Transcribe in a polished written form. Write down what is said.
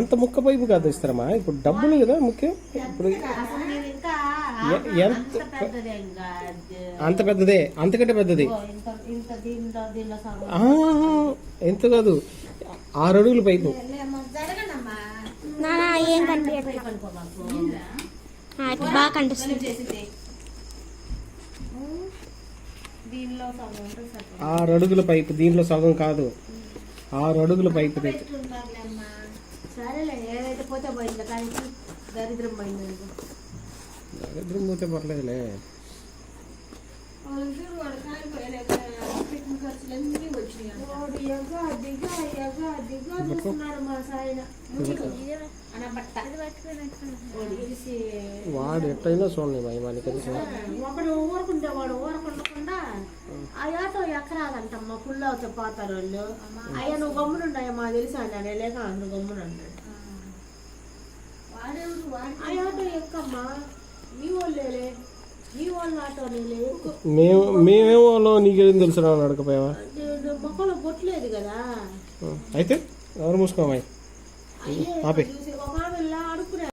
అంత ముక్క పైపు కాదు ఇస్తారమ్మా, ఇప్పుడు డబ్బులు కదా ముఖ్యం. ఇప్పుడు అంత పెద్దదే, అంతకంటే పెద్దది ఎంత కాదు, 6 అడుగుల పైపు. ఏం బాగా కనిపిస్తుంది. 6 అడుగుల పైపు, దీంట్లో సగం కాదు, 6 అడుగుల పైపు తెచ్చు. దరిద్రం పోతే పర్లేదులే. వాడు ఎట్టయినా చూడండి మనకి తెలుసు. ఒకడు ఊరుకుంటేవాడు ఊరకుండకుండా ఆ ఆటో ఎక్కరాదంటమ్మా, ఫుల్ అవుతా పోతారు వాళ్ళు. అయ్యా నువ్వు గమ్మునుండయమ్మా తెలుసా అన్నాడు, లేక నువ్వు గమ్మునున్నాడు. ఆ ఆటో ఎక్కమ్మా, నీ వాళ్ళేలే, నీ వాళ్ళ ఆటోనేలే. మేమేమో నీకేం తెలుసు అడగపోయావా? మొక్కలో బొట్లేదు కదా. అయితే ఎవరు మూసుకోమాయి ఆపే.